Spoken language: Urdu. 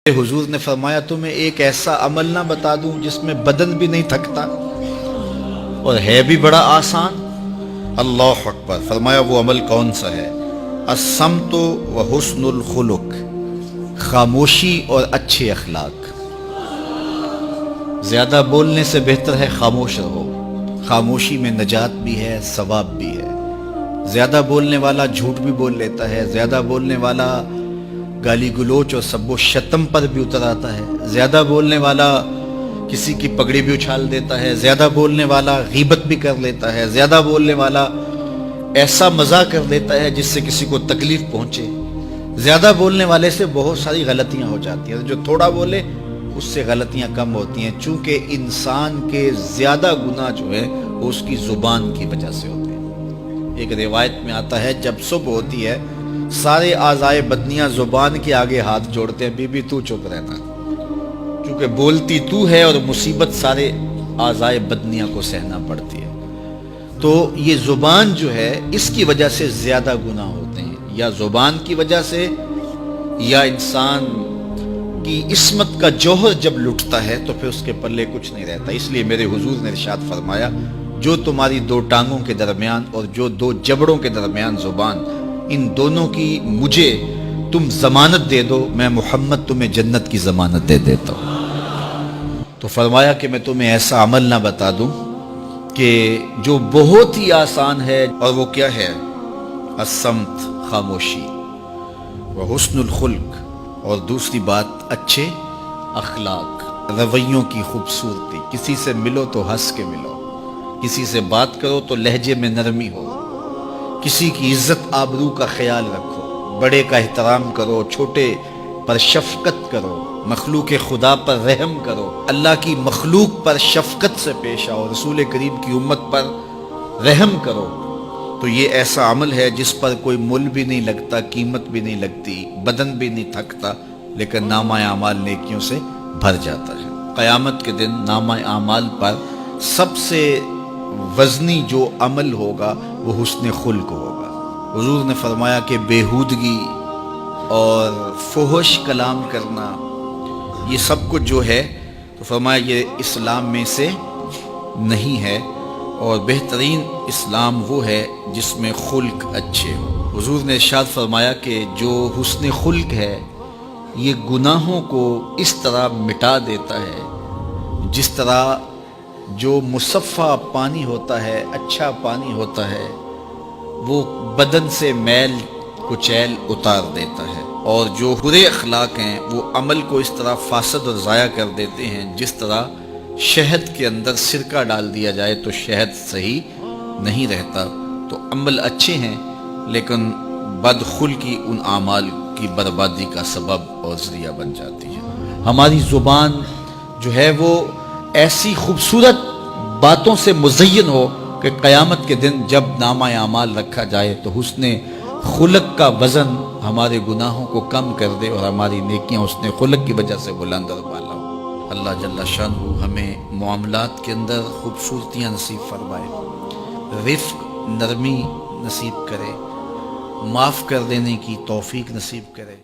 حضور نے فرمایا تمہیں ایک ایسا عمل نہ بتا دوں جس میں بدن بھی نہیں تھکتا اور ہے بھی بڑا آسان؟ اللہ اکبر! فرمایا وہ عمل کون سا ہے؟ الصمت و حسن الخلق، خاموشی اور اچھے اخلاق۔ زیادہ بولنے سے بہتر ہے خاموش رہو، خاموشی میں نجات بھی ہے، ثواب بھی ہے۔ زیادہ بولنے والا جھوٹ بھی بول لیتا ہے، زیادہ بولنے والا گالی گلوچ اور سب و شتم پر بھی اتر آتا ہے، زیادہ بولنے والا کسی کی پگڑی بھی اچھال دیتا ہے، زیادہ بولنے والا غیبت بھی کر لیتا ہے، زیادہ بولنے والا ایسا مزاح کر دیتا ہے جس سے کسی کو تکلیف پہنچے۔ زیادہ بولنے والے سے بہت ساری غلطیاں ہو جاتی ہیں، جو تھوڑا بولے اس سے غلطیاں کم ہوتی ہیں، چونکہ انسان کے زیادہ گناہ جو ہے وہ اس کی زبان کی وجہ سے ہوتے ہیں۔ ایک روایت میں آتا ہے جب صبح ہوتی ہے سارے اعضائے بدنیاں زبان کے آگے ہاتھ جوڑتے ہیں، بی بی تو چپ رہنا، کیونکہ بولتی تو ہے اور مصیبت سارے اعضائے بدنیاں کو سہنا پڑتی ہے۔ تو یہ زبان جو ہے اس کی وجہ سے زیادہ گناہ ہوتے ہیں، یا زبان کی وجہ سے، یا انسان کی عصمت کا جوہر جب لٹتا ہے تو پھر اس کے پلے کچھ نہیں رہتا۔ اس لیے میرے حضور نے ارشاد فرمایا جو تمہاری دو ٹانگوں کے درمیان اور جو دو جبڑوں کے درمیان زبان، ان دونوں کی مجھے تم ضمانت دے دو، میں محمد تمہیں جنت کی ضمانت دے دیتا ہوں۔ تو فرمایا کہ میں تمہیں ایسا عمل نہ بتا دوں کہ جو بہت ہی آسان ہے، اور وہ کیا ہے؟ الصمت، خاموشی، وحسن الخلق، اور دوسری بات اچھے اخلاق، رویوں کی خوبصورتی۔ کسی سے ملو تو ہنس کے ملو، کسی سے بات کرو تو لہجے میں نرمی ہو، کسی کی عزت آبرو کا خیال رکھو، بڑے کا احترام کرو، چھوٹے پر شفقت کرو، مخلوق خدا پر رحم کرو، اللہ کی مخلوق پر شفقت سے پیش آؤ، رسول کریم کی امت پر رحم کرو۔ تو یہ ایسا عمل ہے جس پر کوئی مول بھی نہیں لگتا، قیمت بھی نہیں لگتی، بدن بھی نہیں تھکتا، لیکن نامہ اعمال نیکیوں سے بھر جاتا ہے۔ قیامت کے دن نامہ اعمال پر سب سے وزنی جو عمل ہوگا وہ حسن خلق ہوگا۔ حضور نے فرمایا کہ بیہودگی اور فحش کلام کرنا، یہ سب کچھ جو ہے تو فرمایا یہ اسلام میں سے نہیں ہے، اور بہترین اسلام وہ ہے جس میں خلق اچھے ہو۔ حضور نے ارشاد فرمایا کہ جو حسن خلق ہے یہ گناہوں کو اس طرح مٹا دیتا ہے جس طرح جو مصفہ پانی ہوتا ہے، اچھا پانی ہوتا ہے، وہ بدن سے میل کچیل اتار دیتا ہے، اور جو برے اخلاق ہیں وہ عمل کو اس طرح فاسد اور ضائع کر دیتے ہیں جس طرح شہد کے اندر سرکہ ڈال دیا جائے تو شہد صحیح نہیں رہتا۔ تو عمل اچھے ہیں لیکن بدخلقی ان اعمال کی بربادی کا سبب اور ذریعہ بن جاتی ہے۔ ہماری زبان جو ہے وہ ایسی خوبصورت باتوں سے مزین ہو کہ قیامت کے دن جب نامہ اعمال رکھا جائے تو حسن خلق کا وزن ہمارے گناہوں کو کم کر دے اور ہماری نیکیاں حسن خلق کی وجہ سے بلند اور بالا ہو۔ اللہ جل شانہ ہمیں معاملات کے اندر خوبصورتیاں نصیب فرمائے، رفق، نرمی نصیب کرے، معاف کر دینے کی توفیق نصیب کرے۔